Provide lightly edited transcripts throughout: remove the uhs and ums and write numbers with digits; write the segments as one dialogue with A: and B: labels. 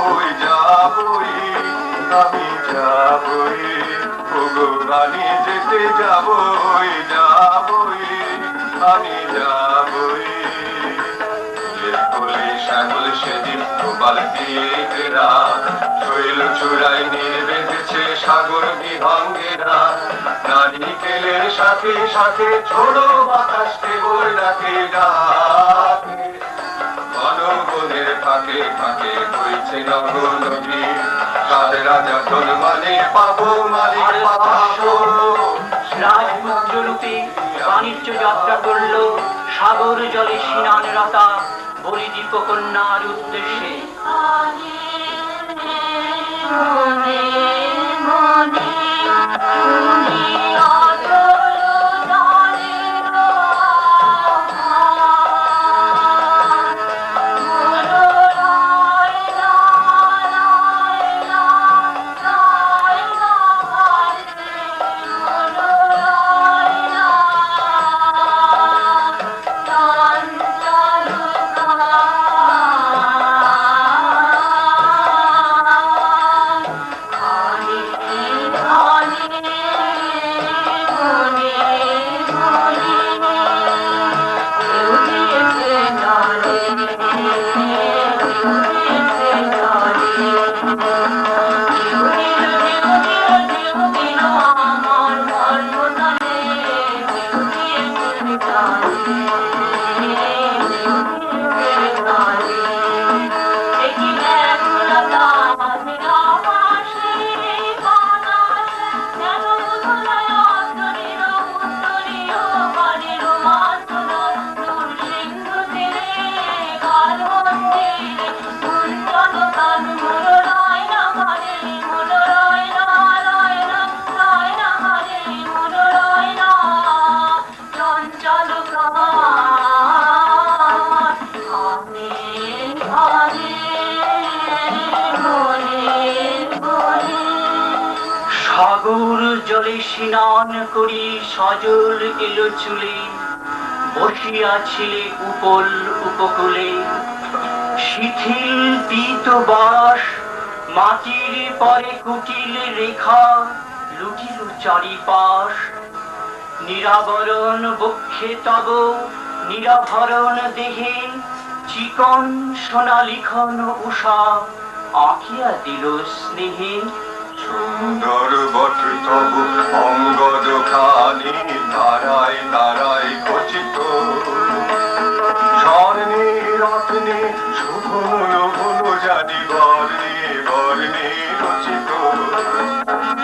A: যাবই যাবই আমি যাবই ওগো রানী যেতে যাবই যাবই আমি যাবই কোলে শ্যামল সেদিন গোপাল দিয়ে ঘেরা শৈল চূড়ায় নিয়ে বেঁধেছে সাগর বিহঙ্গেরা নারিকেলের সাথে সাথে ছোড়ো বাতাস কেবল ডাকে ডাকে বনের ফাঁকে ফাঁকে বইছে নব নদী কাল রাজা ধন মানে পাবো মালিক পাবো
B: রাজপুত্র রূপে বাণিজ্য যাত্রা করল সাগর জলে স্নানরতা বলিদীপ কন্যার উদ্দেশ্যে। সাগর জলে স্নান করি সজল এলো চুলে বসিয়াছিলে উপল উপকূলে শিথিল পীত বাস মাটির পরে কুটিল রেখা লুটিল চারিপাশ নিরাবরণ বক্ষে তব নিরাভরণ দেহে চিকন সোনালিখন উষা আঁকিয়া দিল স্নেহে
A: সুন্দর বটে তব অঙ্গদ খানি তারাই তারাই খচিত স্বর্ণে রত্নে শোভন লোভন জানি বর্ণে বর্ণে রচিত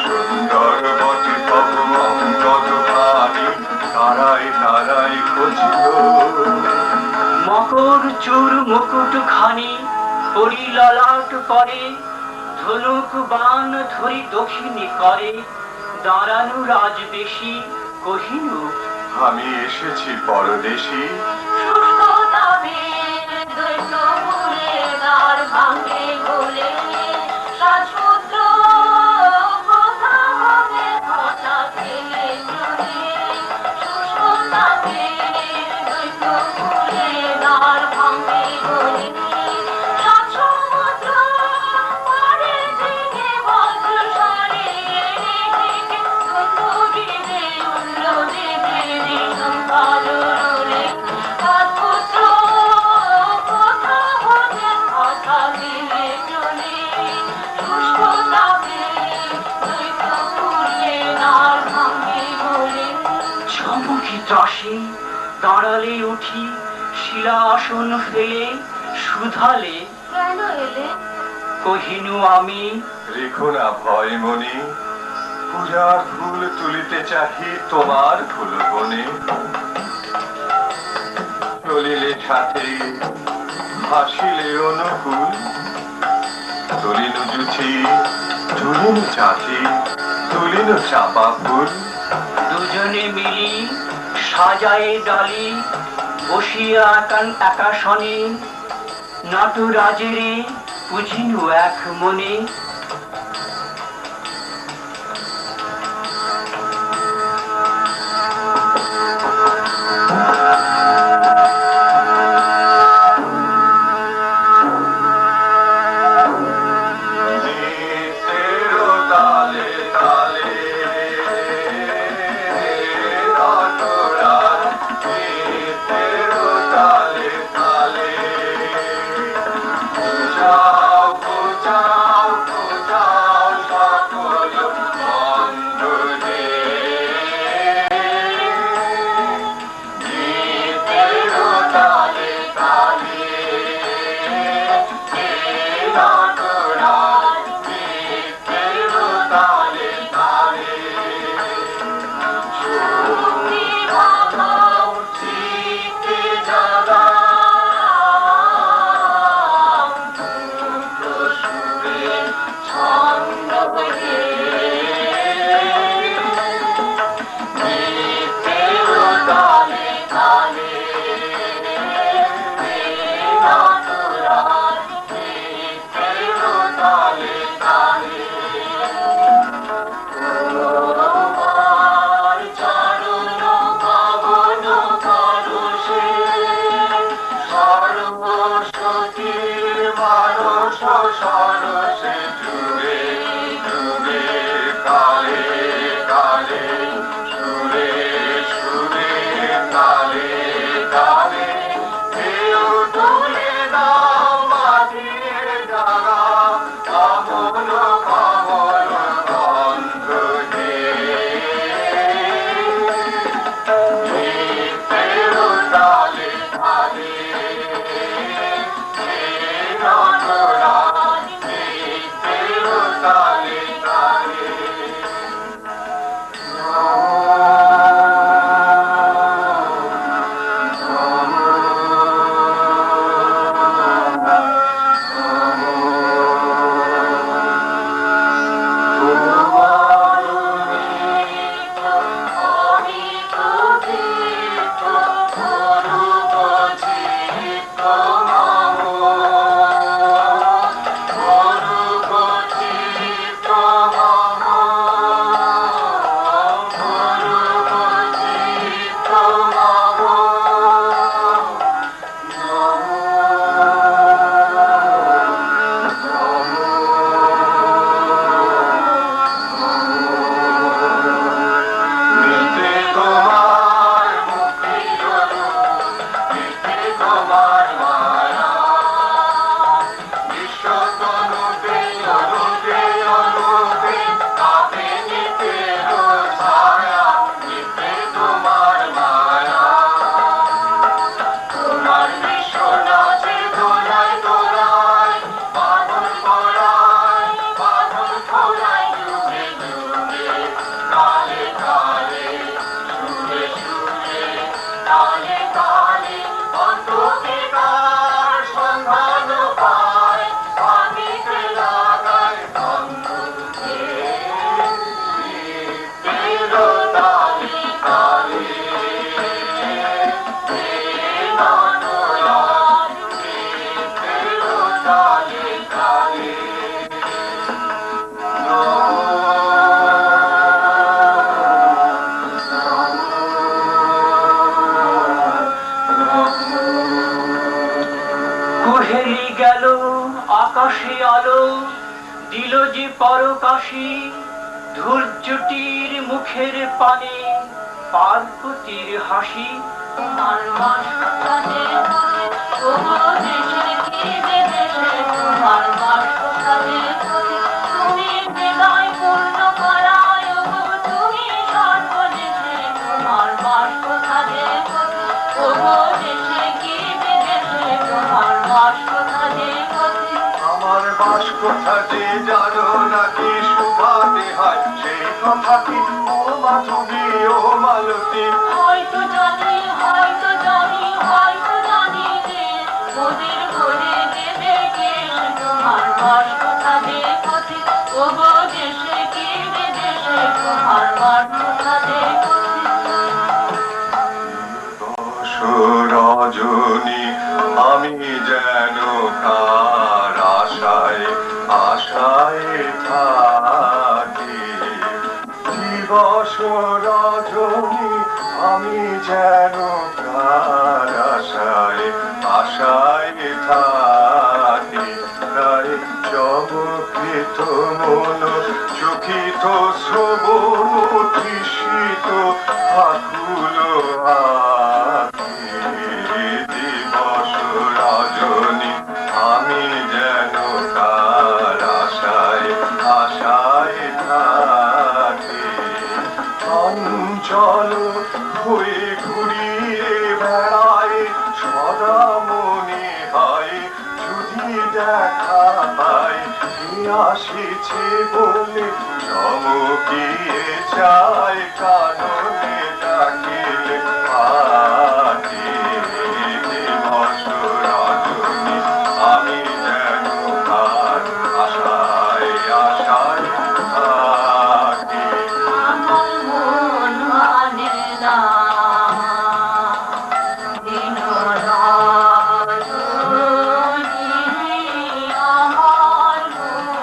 A: সুন্দর বটে তব অঙ্গদ খানি তারাই তারাই খচিত
B: মকর চুর মুকুট খানি পরিললাট পরে ধনুক বান ধরি দক্ষিণে করে দাঁড়ানো রাজবেশী কহিনু
A: আমি এসেছি পরদেশী
B: ত্রাসে দাঁড়ালে উঠি শিলা আসন ফেলে শুধালে
C: কেন এলে
B: কহিনু আমি
A: রেখো না ভয় মনে পূজার ফুল তুলিতে চাহি তোমার ফুল বনে চলিলে সাথে হাসিলে অনুকূল তুলিনু জুছি তুলিনু চাচি তুলিনু চাপা ফুল
B: দুজনে মিলি সাজায়ে ডালি বসিয়া একাশনে নটরাজেরে বুঝিনু এক মনে
A: তালে তালে তোমার চরণ পাবন পরশে সর্বশক্তির মানস সরসে ডুবে ডুবে কালে কালে সুরে সুরে কালে কালে কেউ তুলে দাও মাটির ডাঙা কমল কমল গন্ধ নিত্যের তালে তালে রণরাজ নিত্যের তালে তালে
B: কুহেলি গেল আকাশে আলো দিল যে পরকাশী ধৈর্যটির মুখের পানে পার্বতীর হাসি
C: তোমার বাসস্থানে ওগো দেশের কি যে দেশে তোমার বাসস্থানে তুমি হৃদয় পূর্ণ করায় ওগো তুমি সর্বদেশে তোমার বাসস্থানে ওগো দেশে কি যে দেশে তোমার বাসস্থানে
A: আমার বাস কথা যে জানো নাকি শুভাতে হয় সেই কথা কি ও মাধবী ও মালতী
C: হয়তো জানি হয়তো জানি হয়তো জানি যে ওদের ঘরে দেবে কে তোমার বাসস্থানে ওগো দেশে কি যে দেশে তোমার বাসস্থানে
A: রজনী আমি যেন কার আশায় আশায় থাকি দিবস রজনী আমি যেন কার আশায় আশায় থাকি তাই চমকিত মন চকিত শ্রবণ তৃষিত আকুল দিবস রজনী আমি যেন কার আশায় আশায় থাকি চঞ্চল হয়ে ঘুরিয়ে বেড়ায় সদা মনে হয় যদি দেখা পাই আসিছে বলে চমকিয়ে যায় কাননে ডাকিলে পাখি দিবস রজনী আমি যেন কার আশায় আশায় থাকি
C: আমার মন মানে না দিন রাত আমার মন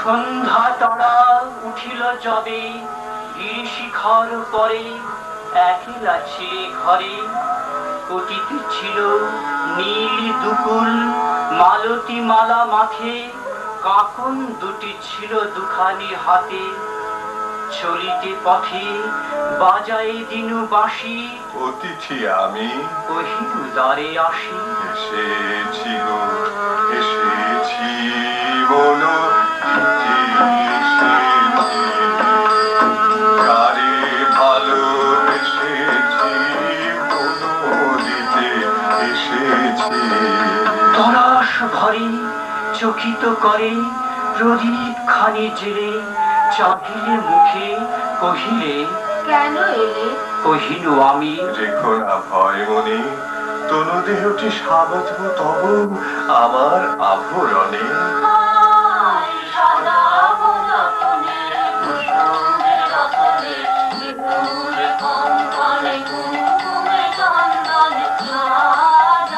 B: সন্ধ্যা তড়া উঠিল যবে গিরি শিখর পরে একলা ছিলে ঘরে অতীতে ছিল নীল দুকুল মালতী মালা মাথে কাকন দুটি ছিল দুখানি হাতে চলিতে পথে বাজায় দিনু বাঁশি
A: অতিথি আমি
B: কহিল দ্বারে আসি
A: এসেছি গো এসেছি মন দিতে এসেছি কারে ভালোবেসেছি মন দিতে এসেছি
B: তরাস ভরে চকিত করে প্রদীপ খানি জেলে চাহিলে মুখে কহিলে
C: কেন এলে?
B: কহিল আমি
A: রেখো না ভয় মনে তনু দেহটি সাবধ তব আমার আভরণে
C: আয় সাদা বদনে কুসুমে রতনে বিহুরে কঙ্কনে কুঙ্কুমে চন্দনে সাজাবো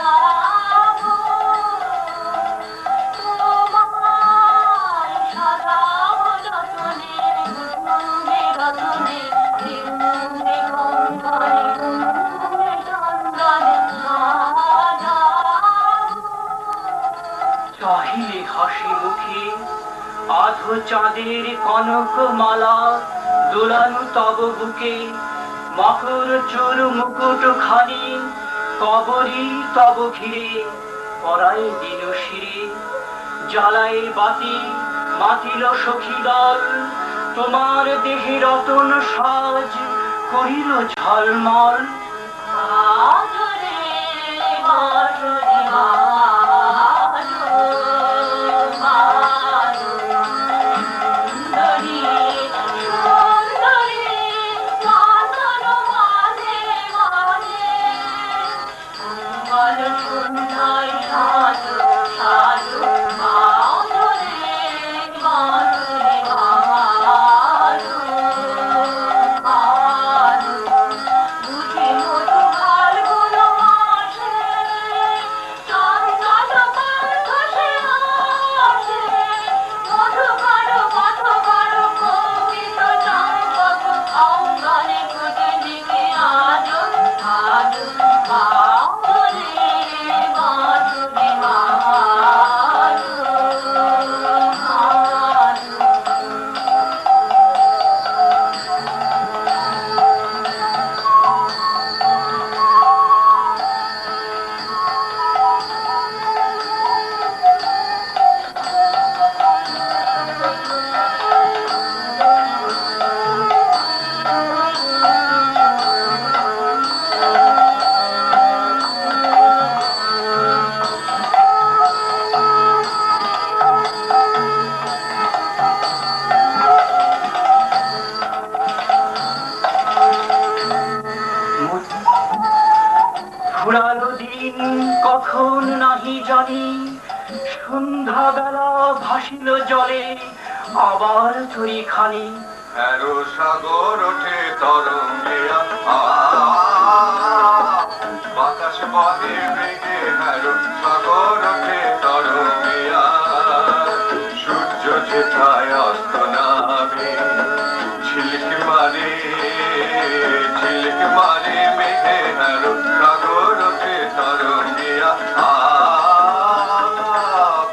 C: তোমায় সাদা বদনে কুসুমে রতনে বিহুরে কঙ্কনে কুঙ্কুমে চন্দনে সাজাবো
B: চাহিলে হাসি মুখে আধো চাঁদের কনক মালা দোলানো তব বুকে মকর চোর মুকুট খানি কবরী তব ঘিরে পরায় দিন শিরে জ্বালায় বাতি মাতিল সখী দল তোমার দেহে রতন সাজ করিল ঝলমল
C: মাধুরী মাধুরী সুন্দরী সুন্দরী চন্দন মাঝে মাঝে মঙ্গল সন্ধ্যায় সাধু সাধু মাধুরী মাধুরী মাধু বুঝি মধু ফাল্গুন মাসে চন্দন পান্থসে আসে মধু কারো পথ কারো কৌপিত চম্পক অঙ্গনে ফুটে দিকে আজ আজ মাধুরী মাধুরী মাধু
B: ফুরালো দিন কখন নাহি জানি সন্ধ্যা বেলা ভাসিল জলে আবার তরি খানি
A: হ্যারো সাগর ওঠে তরঙ্গিয়া বাতাস বহে বেগে হ্যারো সাগর ওঠে তরঙ্গিয়া সূর্য যেথায় অস্ত নামে ঝিলক মারে মেঘে হ্যারো সাগর ওঠে তরঙ্গিয়া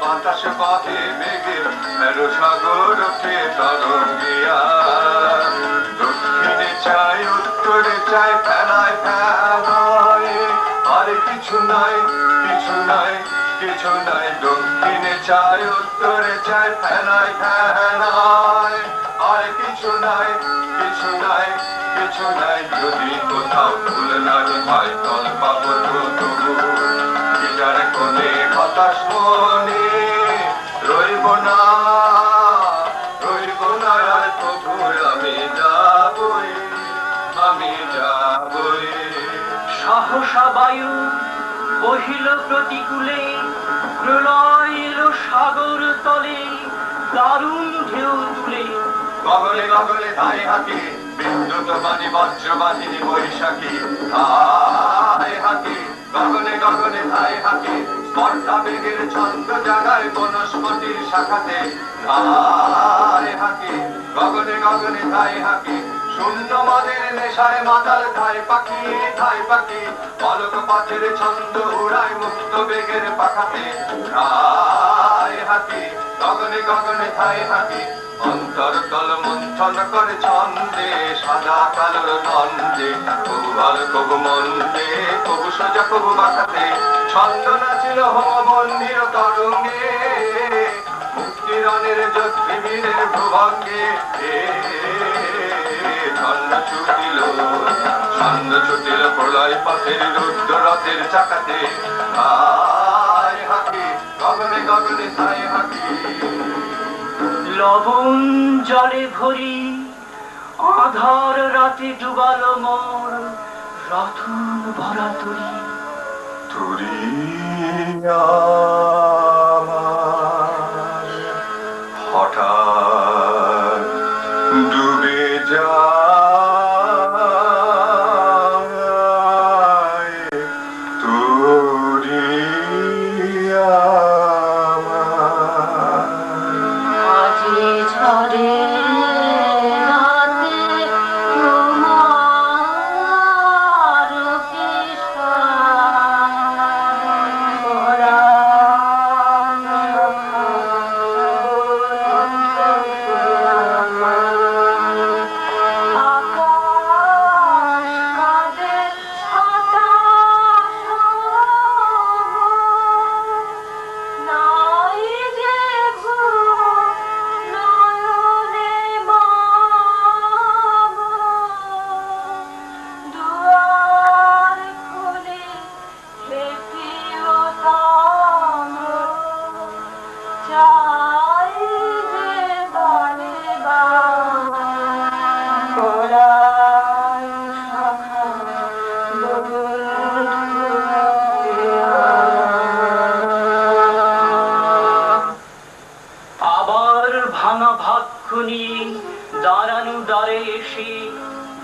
A: বাতাস বহে বেগে হ্যারো সাগর ওঠে তরঙ্গিয়া দক্ষিণে চাই উত্তরে চাই ফেনায় ফেনায় আর কিছু নাই কিছু নাই কিছু নাই দক্ষিণে চাই উত্তরে চাই ফেনায় ফেনায় আর কিছু নাই কিছু নাই কিছু নাই যদি কোথাও ফুল নাই হয় তল পাবো তবু গিটার কোণে হতাশ মনে রইব না আর তবু আমি যাবই
B: সহসা বায়ু বহিল প্রতিকূলে প্রলয় এলো সাগর তলে দারুণ ঢেউ তুলে
A: গগনে গগনে ধাই হাকি বিদ্যুৎ বাণী বজ্রবাহিনী বৈশাখী ধাই হাকি গগনে গগনে ধাই হাকি বর্ষা বেগের ছন্দ জাগায় বনস্পতির শাখাতে ধায় হাঁকে গগনে গগনে ধায় হাঁকে শূন্য মদের নেশায় মাতাল ধায় পাখি পলক পথের ছন্দ উড়ায় মুক্ত বেগের পাখাতে ধায় হাঁকে গগনে গগনে ধায় হাঁকে অন্তরতল মন্থন করে ছন্দে সাদা কালোর দ্বন্দ্বে কবু ভালো কবু মন্দে কবু সোজা কবু বাঁকাতে ছন্দ নাচিল হোমবন্দির তরঙ্গে মুক্তিরণের জ্যোতিবীরের ভুভঙ্গে ছন্দ ছুটিল প্রলয় পথের রুদ্র রথের চাকাতে হায় হাঁকি গগনে গগনে ধায় হাঁকি
B: লবণ জলে ভরি আধার রাতে ডুবালো মোর রতন ভরা তরি
A: তুরি আমার হঠাৎ ডুবে যায় তুরি আমার
C: আজি ঝরে রাতে তোমার
B: আবার ভাঙা ভাগ্য নিয়ে দাঁড়ানো দ্বারে এসে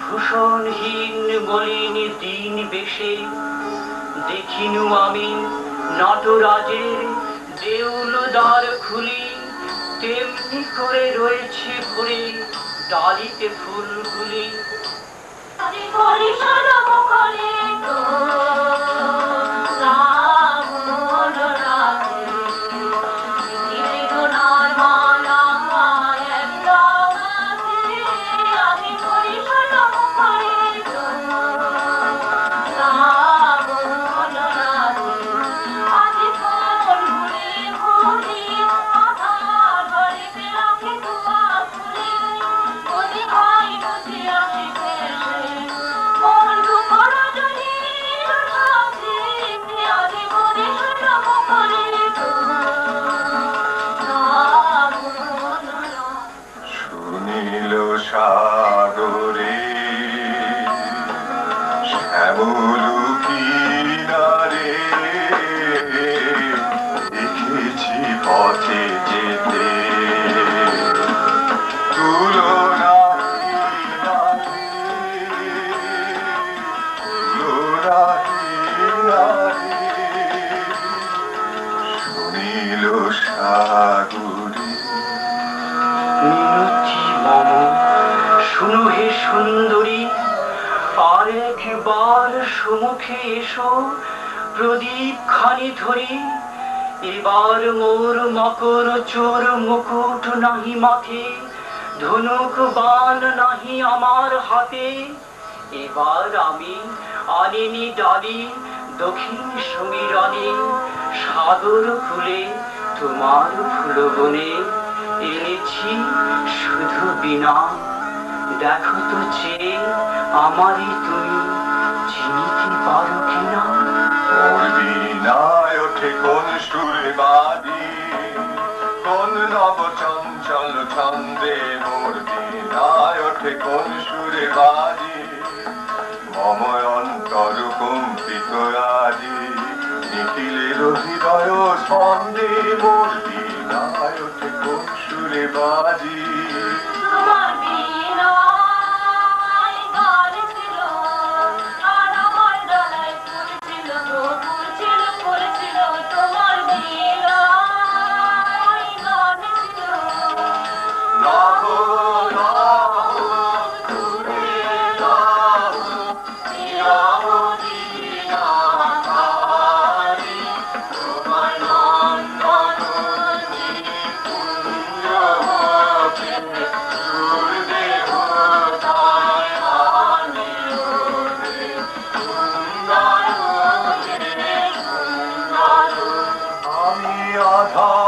B: ভূষণহীন মলিন দিন বেশে দেখিনু আমি নটরাজের দেউল দ্বার খুলি তেমনি করে রয়েছে ভরে ডালিতে ফুলগুলি
C: আজি পরিশোধ করে তো শ্রাবণ রাতে নির্গুণার মালা মায়ের রাতে আজি পরিশোধ করে তো শ্রাবণ রাতে আজি ফল ঘুরে ঘুরি আধার ঘরে রাখি দুয়ার খুলে যদি হয় বুঝি আসিতে বন্ধু করো যদি রাতে আজি পরিশোধ করে তো শ্রাবণ রাতে
A: সুনীল সাগরে শ্যামল কিনারে দেখেছি পথে যেতে সুনীল সাগরে
B: মিনতি মম শুনো হে সুন্দরী আর একবার সম্মুখে এসো প্রদীপ খানি ধরি এবার মোর মকর চোর মুকুট নাহি মাথে ধনুক বাণ নাহি আমার হাতে এবার আমি আনিনি ডালি দক্ষিণ সমীরণে সাগর খুলে তোমার ফুলবনে এনেছি শুধু বিনা দেখো তো চেয়ে আমারই তুমি চিনিতে পারো কিনা
A: মোর বিনায় ওঠে কোন সুরে বাজি কোন নব চঞ্চল ছন্দে মোর বিনায় ওঠে কোন সুরে বাজি মম অন্তর কম্পিত আজি নিখিলের হৃদয় স্পন্দে মোর বিনায় ওঠে কোন সুরে বাজি
C: তোমার বিনায় গান ছিল আর আমার ডালায় ফুল ছিল ফুল ছিল ফুল ছিল তোমার
A: রাধা